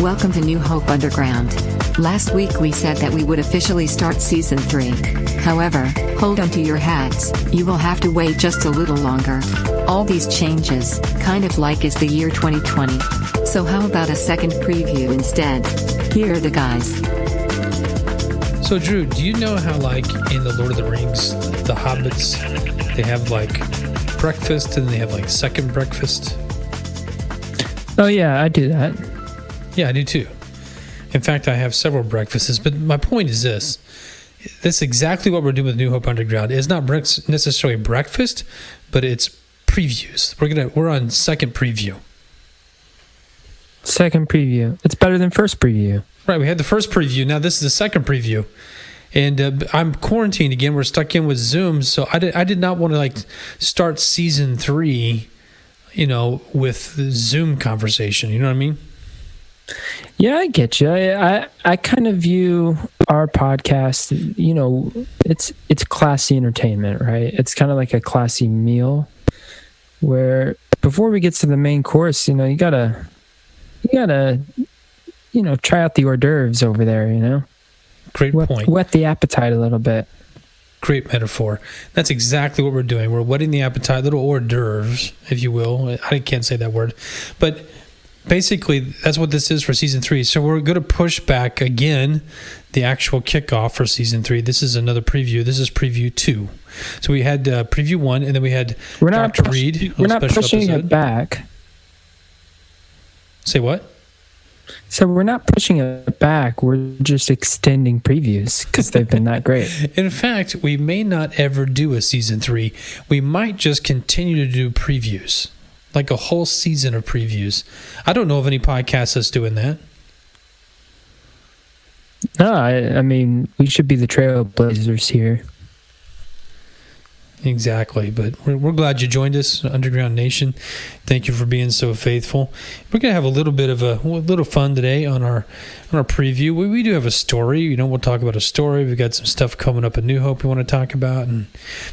Welcome to New Hope Underground. Last week we said that we would officially start Season 3. However, hold on to your hats, you will have to wait just a little longer. All these changes, kind of like is the year 2020. So how about a second preview instead? Here are the guys. So Drew, do you know how like in the Lord of the Rings, the hobbits, they have like breakfast and they have like second breakfast? Oh yeah, I do that. Yeah, I do too. In fact, I have several breakfasts, but my point is this. That's exactly what we're doing with New Hope Underground. It's not necessarily breakfast, but it's previews. We're on second preview. Second preview. It's better than first preview. Right, we had the first preview. Now this is the second preview. And I'm quarantined again. We're stuck in with Zoom, so I did not want to like start season 3, with the Zoom conversation. You know what I mean? Yeah, I get you. I kind of view our podcast, it's classy entertainment, right? It's kind of like a classy meal where before we get to the main course, you gotta try out the hors d'oeuvres over there, Great point. Whet the appetite a little bit. Great metaphor. That's exactly what we're doing. We're whetting the appetite, little hors d'oeuvres, if you will. I can't say that word. But basically, that's what this is for Season 3. So we're going to push back again the actual kickoff for Season 3. This is another preview. This is Preview 2. So we had Preview 1, and then we had Dr. Reed. We're not pushing it back. Say what? So we're not pushing it back. We're just extending previews because they've been that great. In fact, we may not ever do a Season 3. We might just continue to do previews. Like a whole season of previews. I don't know of any podcast that's doing that. No, I mean, we should be the trailblazers here. Exactly, but we're glad you joined us, Underground Nation. Thank you for being so faithful. We're going to have a little bit of a little fun today on our preview. We do have a story. We'll talk about a story. We've got some stuff coming up at New Hope we want to talk about. And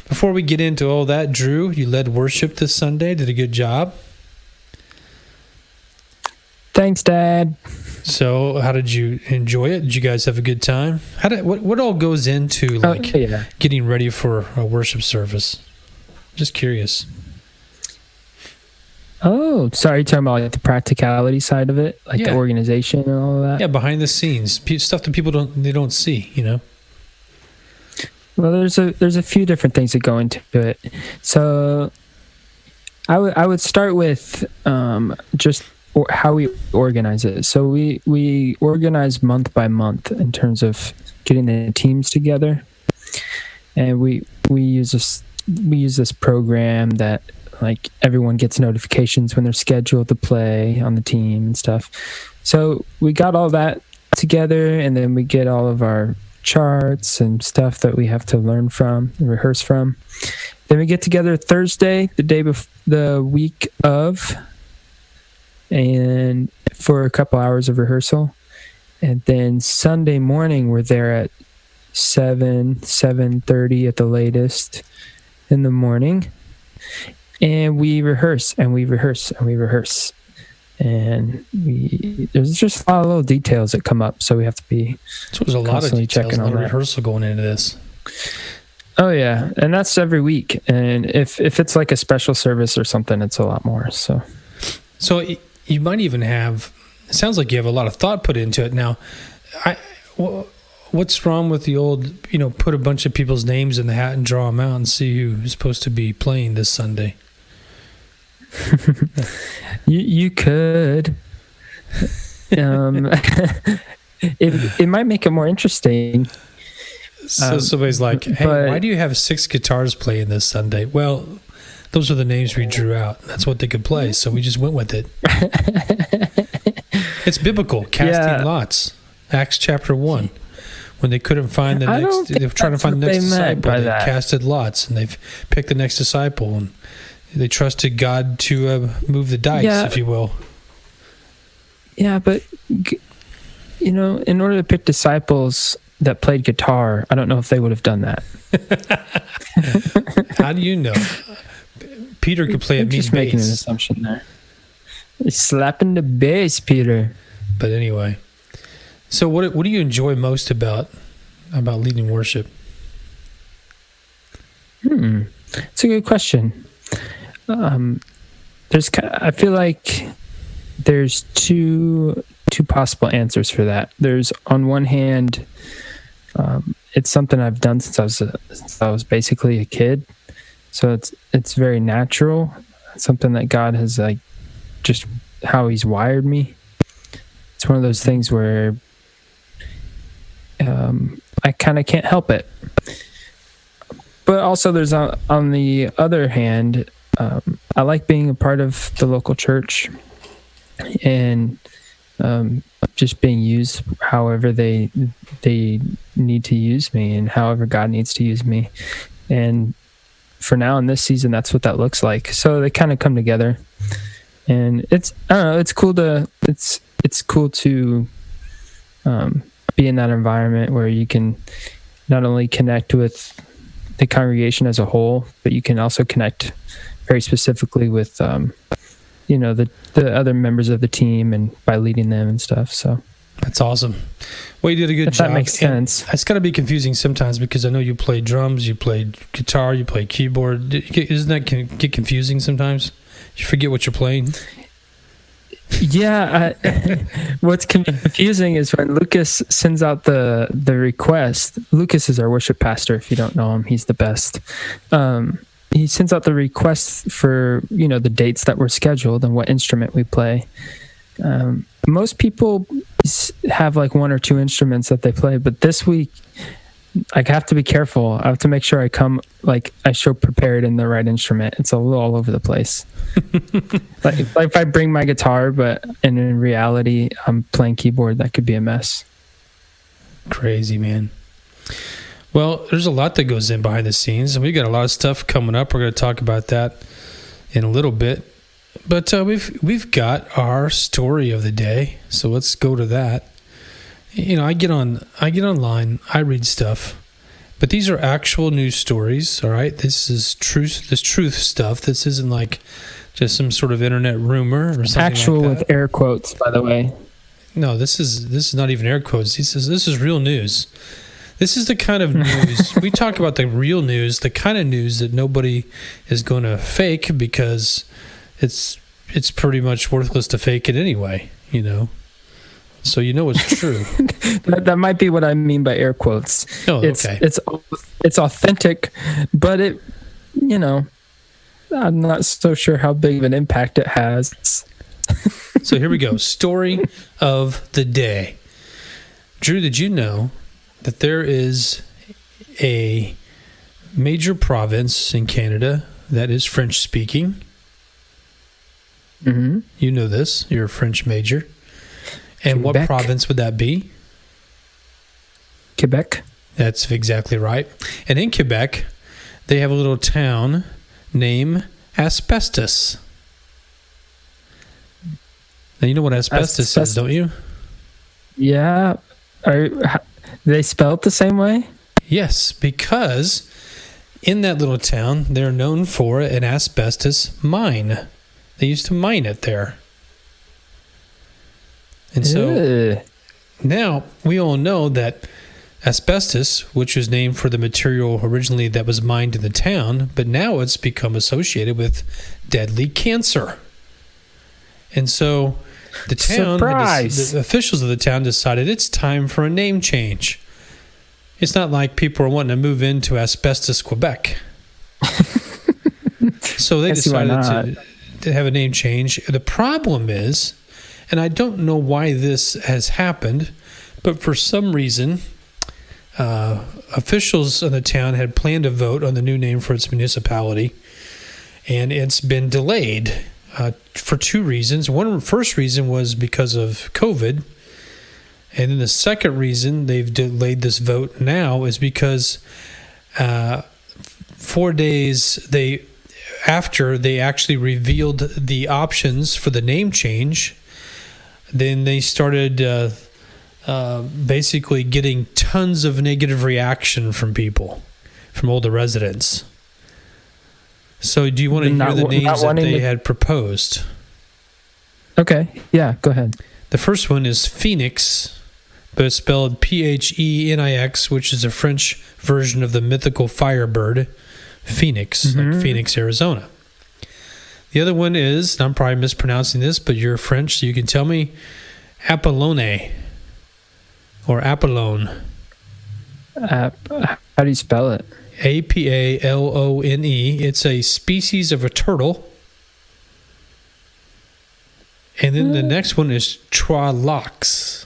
before we get into all that, Drew, you led worship this Sunday. Did a good job. Thanks, Dad. So, how did you enjoy it? Did you guys have a good time? What all goes into getting ready for a worship service? Just curious. Oh, sorry, you're talking about like the practicality side of it, like the organization and all of that. Yeah, behind the scenes, stuff that people don't see. Well, there's a few different things that go into it. So, I would start with just how we organize it. So we organize month by month in terms of getting the teams together, and we use this program that like everyone gets notifications when they're scheduled to play on the team and stuff. So we got all that together, and then we get all of our charts and stuff that we have to learn from and rehearse from. Then we get together Thursday, the week of, and for a couple hours of rehearsal, and then Sunday morning we're there at 7:30 at the latest in the morning, and we rehearse and we rehearse and we rehearse, and there's just a lot of little details that come up, so we have to be there's a lot of details on rehearsal going into this. Oh yeah, and that's every week, and if it's like a special service or something, it's a lot more. So you might even have, it sounds like you have a lot of thought put into it. Now, what's wrong with the old, put a bunch of people's names in the hat and draw them out and see who's supposed to be playing this Sunday? You could. It might make it more interesting. So somebody's like, hey, why do you have 6 guitars playing this Sunday? Well, those are the names we drew out. That's what they could play, so we just went with it. It's biblical, casting lots. Acts chapter 1. When they couldn't find the next, they were trying to find the next disciple. They casted lots, and they've picked the next disciple, and they trusted God to move the dice, if you will. Yeah, but in order to pick disciples that played guitar, I don't know if they would have done that. How do you know? Peter could play a mean bass. Just making an assumption there. He's slapping the bass, Peter. But anyway, so what do you enjoy most about leading worship? It's a good question. I feel like there's two possible answers for that. There's, on one hand, it's something I've done since I was basically a kid, so it's very natural. It's something that God has, like, just how He's wired me. It's one of those things where I kind of can't help it. But also, there's on the other hand, I like being a part of the local church and just being used however they need to use me and however God needs to use me. And for now in this season, that's what that looks like. So they kind of come together, and I don't know, it's cool to be in that environment where you can not only connect with the congregation as a whole, but you can also connect very specifically with the other members of the team, and by leading them and stuff. So that's awesome. Well, you did a good job. That makes sense. And it's got to be confusing sometimes, because I know you play drums, you play guitar, you play keyboard. Isn't that get confusing sometimes? You forget what you're playing. Yeah, what's confusing is when Lucas sends out the request. Lucas is our worship pastor. If you don't know him, he's the best. He sends out the request for the dates that were scheduled and what instrument we play. Most people have like one or two instruments that they play, but this week I have to be careful. I have to make sure I show prepared in the right instrument. It's a little all over the place. like if I bring my guitar, but in reality I'm playing keyboard, that could be a mess. Crazy, man. Well, there's a lot that goes in behind the scenes, and we've got a lot of stuff coming up. We're going to talk about that in a little bit. But we've got our story of the day, so let's go to that. I get online, I read stuff, but these are actual news stories. All right, this is truth stuff. This isn't like just some sort of internet rumor or something. Actual like that. With air quotes, by the way. No, this is not even air quotes. This is real news. This is the kind of news we talk about, the real news, the kind of news that nobody is going to fake, because it's pretty much worthless to fake it anyway, So it's true. That might be what I mean by air quotes. Oh, okay. It's authentic, but I'm not so sure how big of an impact it has. So here we go. Story of the day. Drew, did you know that there is a major province in Canada that is French speaking? Mm-hmm. You know this. You're a French major. And Quebec. What province would that be? Quebec. That's exactly right. And in Quebec, they have a little town named Asbestos. Now, you know what asbestos is, don't you? Yeah. Do they spell it the same way? Yes, because in that little town, they're known for an asbestos mine. They used to mine it there. And so now we all know that asbestos, which was named for the material originally that was mined in the town, but now it's become associated with deadly cancer. And so the town, the officials of the town decided it's time for a name change. It's not like people are wanting to move into Asbestos, Quebec. So they decided to have a name change. The problem is, and I don't know why this has happened, but for some reason, officials in the town had planned a vote on the new name for its municipality, and it's been delayed for two reasons. First reason was because of COVID, and then the second reason they've delayed this vote now is because 4 days after they actually revealed the options for the name change, then they started basically getting tons of negative reaction from people, from older residents. So do you want to hear the names that they had proposed? Okay. Yeah, go ahead. The first one is Phoenix, but it's spelled Phenix, which is a French version of the mythical firebird, Phoenix, like Phoenix, Arizona. The other one is, and I'm probably mispronouncing this, but you're French, so you can tell me, Apollone, or Apollone. How do you spell it? Apalone. It's a species of a turtle. And then the next one is Trois Lacs,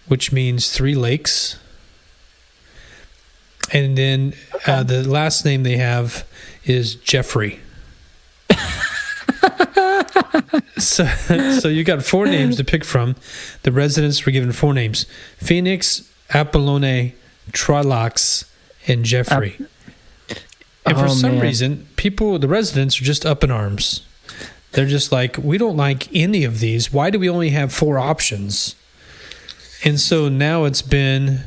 which means 3 lakes. And then the last name they is Jeffrey. So you got 4 names to pick from. The residents were given 4 names: Phoenix, Apollone, Trois Lacs, and Jeffrey. And for some reason, the residents are just up in arms. They're just like, we don't like any of these. Why do we only have 4 options? And so now it's been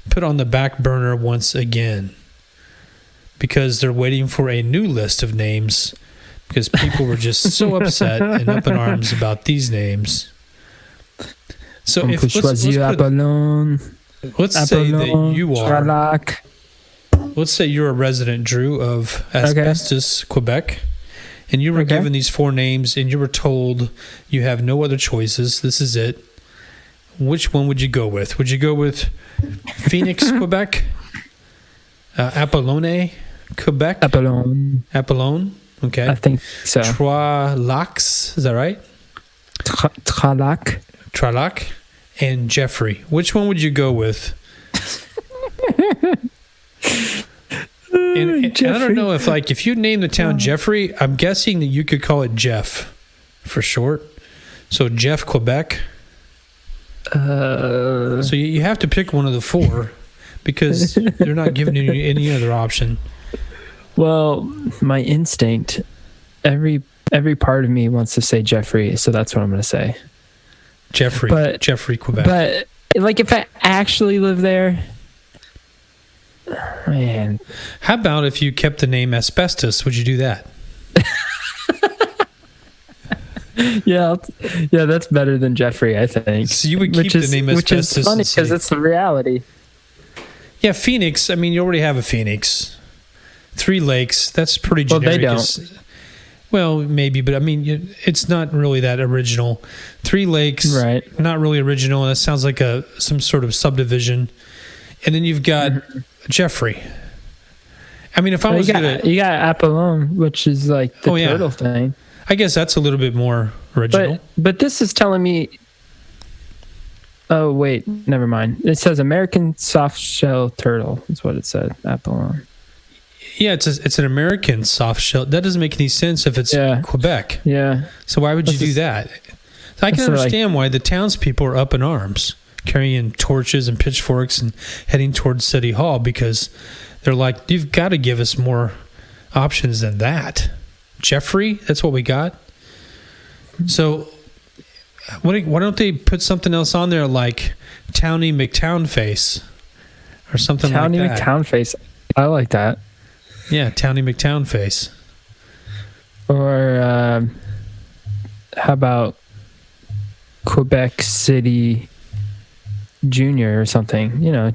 put on the back burner once again because they're waiting for a new list of names because people were just so upset and up in arms about these names. So let's say that you are. Let's say you're a resident, Drew, of Asbestos, Quebec, and you were given these 4 names, and you were told you have no other choices. This is it. Which one would you go with? Would you go with Phoenix, Quebec? Apollone, Quebec? Apollone. Okay. I think so. Trois Lacs, is that right? Trois Lacs. And Jeffrey. Which one would you go with? And I don't know if you name the town Jeffrey, I'm guessing that you could call it Jeff for short. So Jeff, Quebec. So you have to pick one of the 4 because they're not giving you any other option. Well, my instinct, every part of me wants to say Jeffrey, so that's what I'm going to say. Jeffrey, Quebec. But if I actually live there, man. How about if you kept the name Asbestos? Would you do that? Yeah, that's better than Jeffrey, I think. So you would keep the name Asbestos. Which is funny because it's the reality. Yeah, Phoenix. I mean, you already have a Phoenix. 3 lakes. That's pretty generic. Well, they don't. Well, maybe, but I mean, it's not really that original. 3 lakes, right? Not really original. That sounds like some sort of subdivision. And then you've got Jeffrey. I mean, if I was you got Apollone, which is like the turtle thing. I guess that's a little bit more original. But this is telling me. Oh wait, never mind. It says American soft shell turtle. That's what it said. Apollone. Yeah, it's an American soft shell. That doesn't make any sense if it's Quebec. Yeah. So why would you do that? I can understand why the townspeople are up in arms, carrying torches and pitchforks and heading towards City Hall because they're like, you've got to give us more options than that. Jeffrey, that's what we got. So why don't they put something else on there like Townie McTownface or something like that? Townie McTownface. I like that. Yeah, Townie McTownface. Or how about Quebec City Junior or something? Well,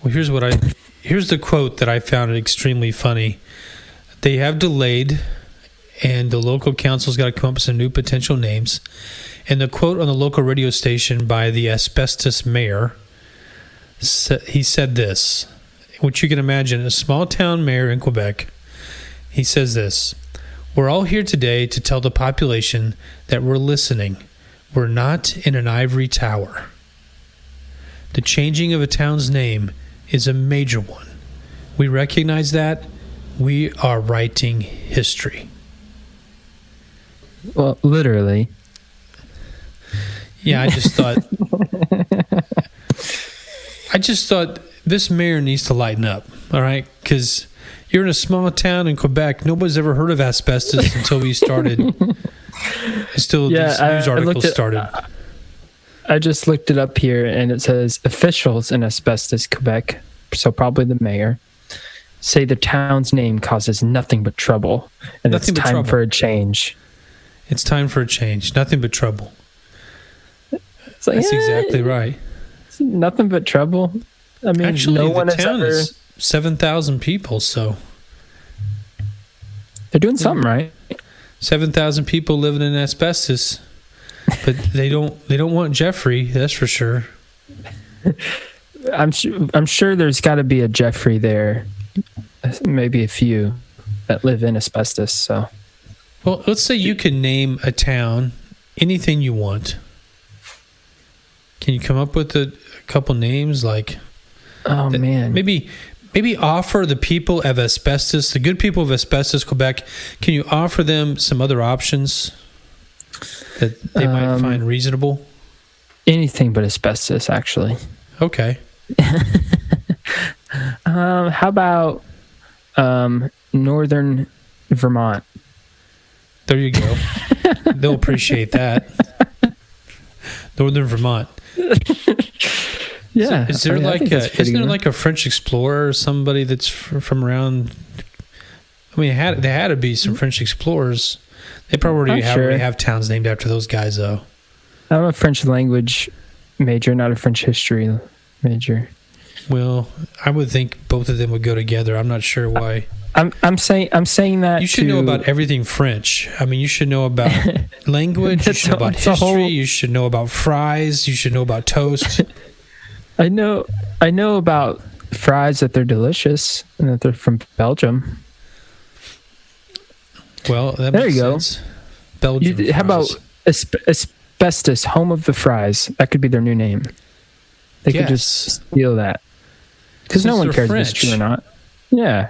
here's the quote that I found extremely funny. They have delayed, and the local council's got to come up with some new potential names. And the quote on the local radio station by the Asbestos mayor, he said this, which you can imagine, a small town mayor in Quebec. He says this: "We're all here today to tell the population that we're listening. We're not in an ivory tower. The changing of a town's name is a major one. We recognize that. We are writing history." Well, literally. Yeah, I just thought this mayor needs to lighten up, all right? Because you're in a small town in Quebec. Nobody's ever heard of asbestos until these news articles started. I just looked it up here, and it says officials in Asbestos, Quebec, so probably the mayor, say the town's name causes nothing but trouble, and it's time for a change. It's time for a change. Nothing but trouble. It's like, That's exactly right. It's nothing but trouble. I mean, Actually, no the one has town ever. is 7,000 people, so They're doing something right. 7,000 people living in asbestos, but they don't want Jeffrey. That's for sure. I'm sure there's got to be a Jeffrey there, maybe a few that live in asbestos. So, Well, let's say you can name a town, anything you want. Can you come up with a couple names like? oh man, Maybe offer the people of asbestos, the good people of asbestos, Quebec. Can you offer them some other options that they might find reasonable? anything but asbestos, actually. Okay. How about Northern Vermont? There you go. They'll appreciate that. Northern Vermont. Yeah. Is there I like think that's pretty isn't there good. like a French explorer or somebody that's from around? I mean, there had to be some French explorers. They probably I'm sure. already have towns named after those guys, though. I'm a French language major, not a French history major. Well, I would think both of them would go together. I'm not sure why. I'm saying that You should know about everything French. I mean, you should know about language. You should know about It's a history. whole- You should know about fries. You should know about toast. I know about fries, that they're delicious and that they're from Belgium. Well, that There makes you go. sense. Belgium. How about fries. asbestos, home of the fries? That could be their new name. They could Yes. just steal that because no Since one they're cares if it's French. true or not. Yeah,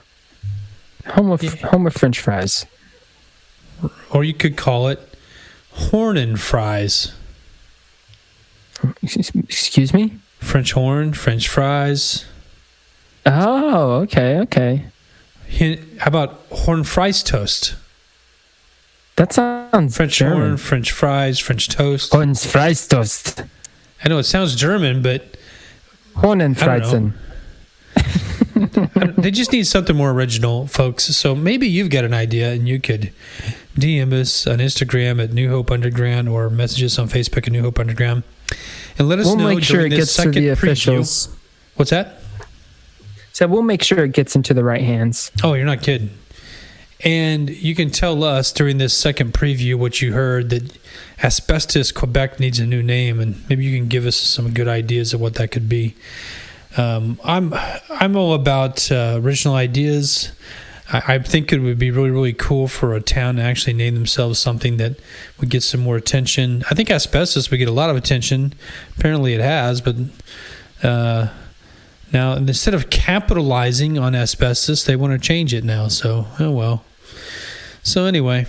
home of French fries. Or you could call it Hornin fries. Excuse me. French horn, French fries. Oh, okay. How about horn fries toast? That sounds French German. horn, French fries, French toast. Horn fries toast. I know it sounds German, but Horn I don't Freizen. they just need something more original, folks. So maybe you've got an idea and you could DM us on Instagram at New Hope Underground or message us on Facebook at New Hope Underground and let us We'll know make sure during it this gets to second the preview. officials. What's that? So we'll make sure it gets into the right hands. Oh, you're not kidding. And you can tell us during this second preview what you heard, that Asbestos Quebec needs a new name, and maybe you can give us some good ideas of what that could be. I'm all about original ideas. I think it would be really, really cool for a town to actually name themselves something that would get some more attention. I think asbestos would get a lot of attention. Apparently it has, but now instead of capitalizing on asbestos, they want to change it now. So, oh well. So anyway,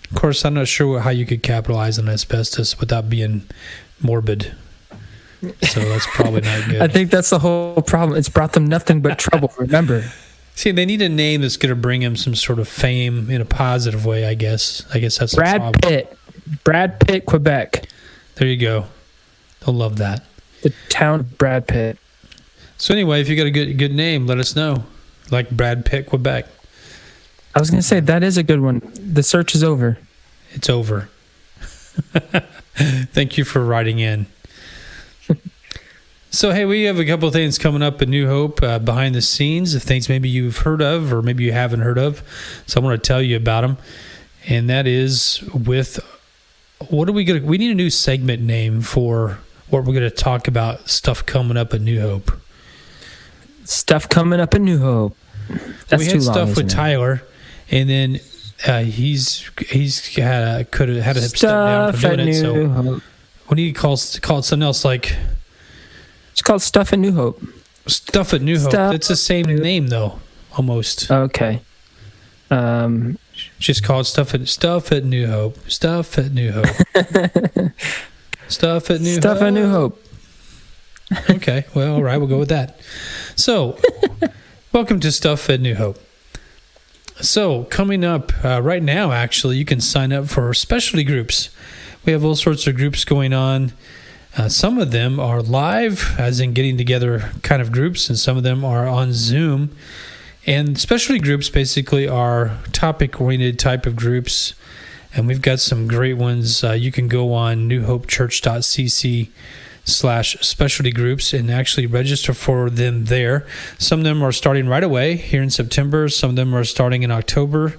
of course, I'm not sure how you could capitalize on asbestos without being morbid. So that's probably not good. I think that's the whole problem. It's brought them nothing but trouble. Remember. See, they need a name that's going to bring him some sort of fame in a positive way, I guess. I guess that's the problem. Brad Pitt, Quebec. There you go. They'll love that. The town of Brad Pitt. So anyway, if you got a good name, let us know. Like Brad Pitt, Quebec. I was going to say, that is a good one. The search is over. It's over. Thank you for writing in. So, hey, we have a couple of things coming up at New Hope behind the scenes, of things maybe you've heard of or maybe you haven't heard of. So I want to tell you about them. And that is with, we need a new segment name for what we're going to talk about, stuff coming up at New Hope. Stuff coming up in New Hope. That's we too had long, stuff with isn't it? Tyler, and then he's could have had to step down Stuff from at doing it. So New Hope. we need to call it something else, like It's called Stuff in New Hope. Stuff at New Hope. Stuff It's the same name though, almost. Okay. Just call it Stuff at New Hope. Stuff at New Hope. Stuff at New Hope. Stuff in New Hope. Okay, well, all right, we'll go with that. So, welcome to Stuff at New Hope. So, coming up right now, actually, you can sign up for specialty groups. We have all sorts of groups going on. Some of them are live, as in getting together kind of groups, and some of them are on Zoom. And specialty groups basically are topic-oriented type of groups And we've got some great ones. You can go on newhopechurch.cc/specialty groups and actually register for them there. Some of them are starting right away here in September. Some of them are starting in October.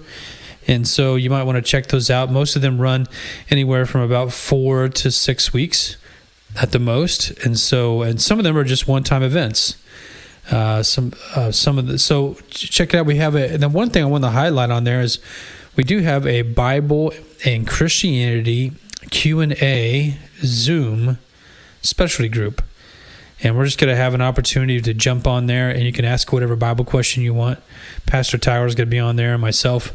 And so you might want to check those out. Most of them run anywhere from about 4 to 6 weeks at the most. And some of them are just one-time events. So check it out. We have and the one thing I want to highlight on there is we do have a Bible and Christianity Q&A Zoom specialty group. And we're just going to have an opportunity to jump on there, and you can ask whatever Bible question you want. Pastor Tyler is going to be on there, and myself.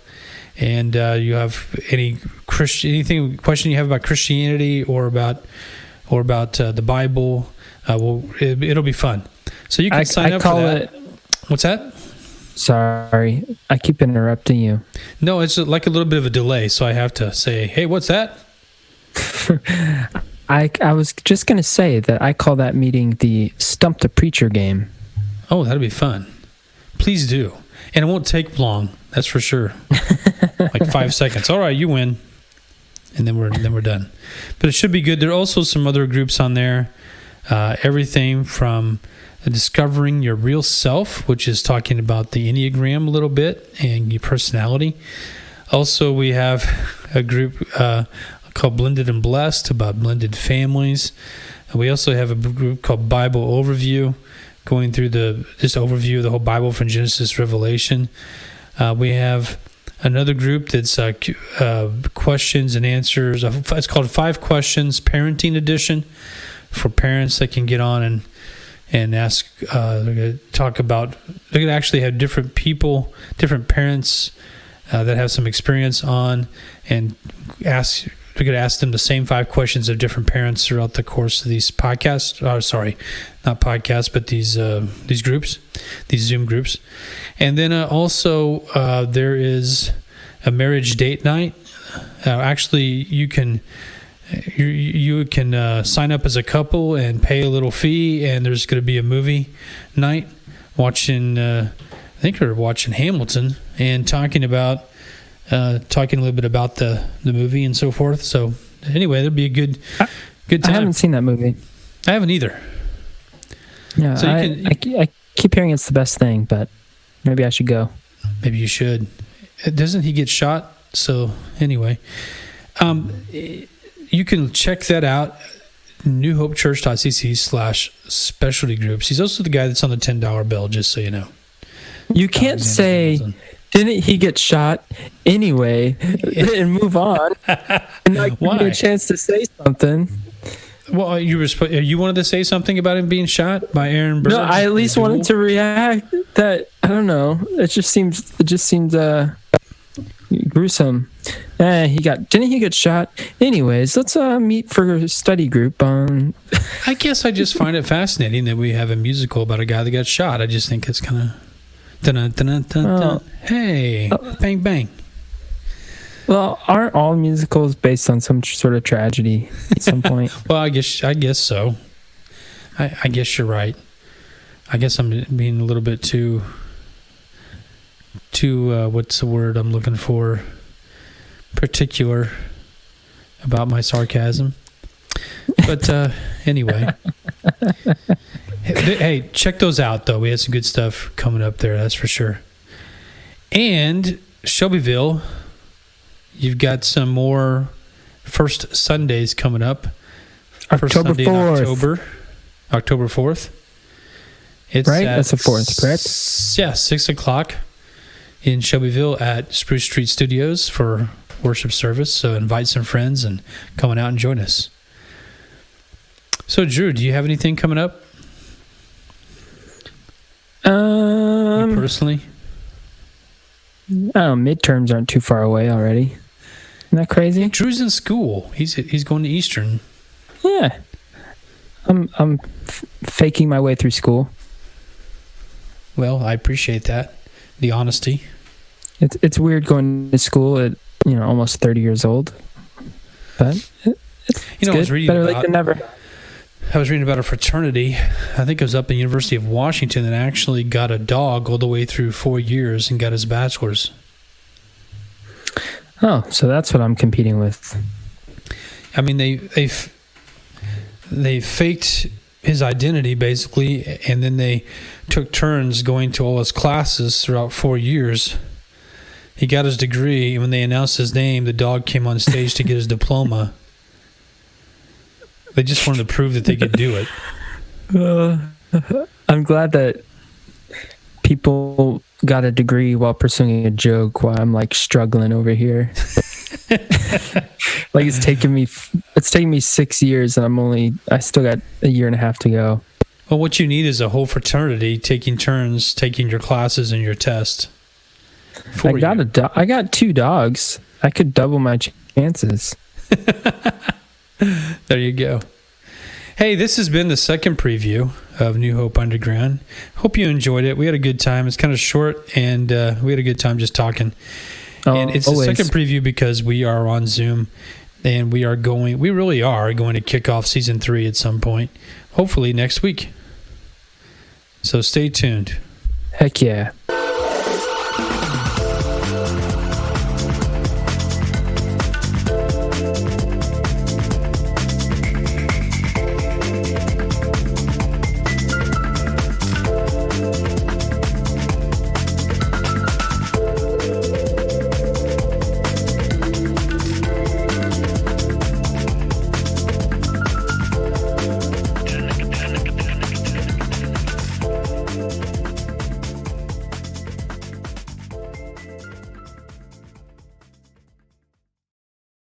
And you have anything question you have about Christianity or about the Bible, it'll be fun. So you can sign up for that. What's that? Sorry, I keep interrupting you. No, it's like a little bit of a delay, so I have to say, hey, what's that? I was just going to say that I call that meeting the Stump the Preacher game. Oh, that'll be fun. Please do. And it won't take long, that's for sure. Like 5 seconds. All right, you win. And then we're done. But it should be good. There are also some other groups on there. Everything from Discovering Your Real Self, which is talking about the Enneagram a little bit and your personality. Also, we have a group called Blended and Blessed about blended families. We also have a group called Bible Overview, going through this overview of the whole Bible from Genesis to Revelation. We have another group that's questions and answers. It's called 5 Questions Parenting Edition, for parents that can get on and ask. They're going to talk about. They're going to actually have different people, different parents that have some experience on, and ask. We're going to ask them the same 5 questions of different parents throughout the course of these podcasts. Not podcasts, but these groups, these Zoom groups. And then also there is a marriage date night. Actually, you can sign up as a couple and pay a little fee, and there's going to be a movie night watching. I think we're watching Hamilton and talking a little bit about the movie and so forth. So anyway, that'll be a good time. I haven't seen that movie. I haven't either. Yeah, so I keep hearing it's the best thing, but maybe I should go. Maybe you should. Doesn't he get shot? So anyway, you can check that out. newhopechurch.cc/specialty groups. He's also the guy that's on the $10 bill, just so you know. You can't say, didn't he get shot anyway, and move on, and not give me a chance to say something. Well, you wanted to say something about him being shot by Aaron Burr? No, I at least wanted to react. That I don't know. It just seems gruesome. Didn't he get shot? Anyways, let's meet for a study group on. I guess I just find it fascinating that we have a musical about a guy that got shot. I just think it's kind of hey, bang bang. Well, aren't all musicals based on some sort of tragedy at some point? Well, I guess so. I guess you're right. I guess I'm being a little bit too what's the word I'm looking for? Particular about my sarcasm. But anyway. Hey, check those out, though. We had some good stuff coming up there, that's for sure. And Shelbyville, you've got some more First Sundays coming up. First Sunday 4th. in October 4th. It's right? That's the 4th, correct? Yeah, 6 o'clock in Shelbyville at Spruce Street Studios for worship service. So invite some friends and come on out and join us. So, Drew, do you have anything coming up? You personally? Oh, midterms aren't too far away already. Isn't that crazy? Yeah, Drew's in school. He's going to Eastern. Yeah. I'm faking my way through school. Well, I appreciate that. The honesty. It's weird going to school at almost 30 years old. But it's good. I was reading better late than never. I was reading about a fraternity. I think it was up in the University of Washington that actually got a dog all the way through 4 years and got his bachelor's. Oh, so that's what I'm competing with. I mean, they faked his identity basically, and then they took turns going to all his classes throughout 4 years. He got his degree, and when they announced his name, the dog came on stage to get his diploma. They just wanted to prove that they could do it. I'm glad that people got a degree while pursuing a joke while I'm like struggling over here. Like it's taken me 6 years and I still got a year and a half to go. Well, what you need is a whole fraternity taking turns, taking your classes and your test. I got 2 dogs. I could double my chances. There you go. Hey, this has been the second preview of New Hope Underground. Hope you enjoyed it. We had a good time. It's kind of short, and we had a good time just talking. And it's always. the second preview because we are on Zoom, and we really are going to kick off season 3 at some point, hopefully next week. So stay tuned. Heck yeah.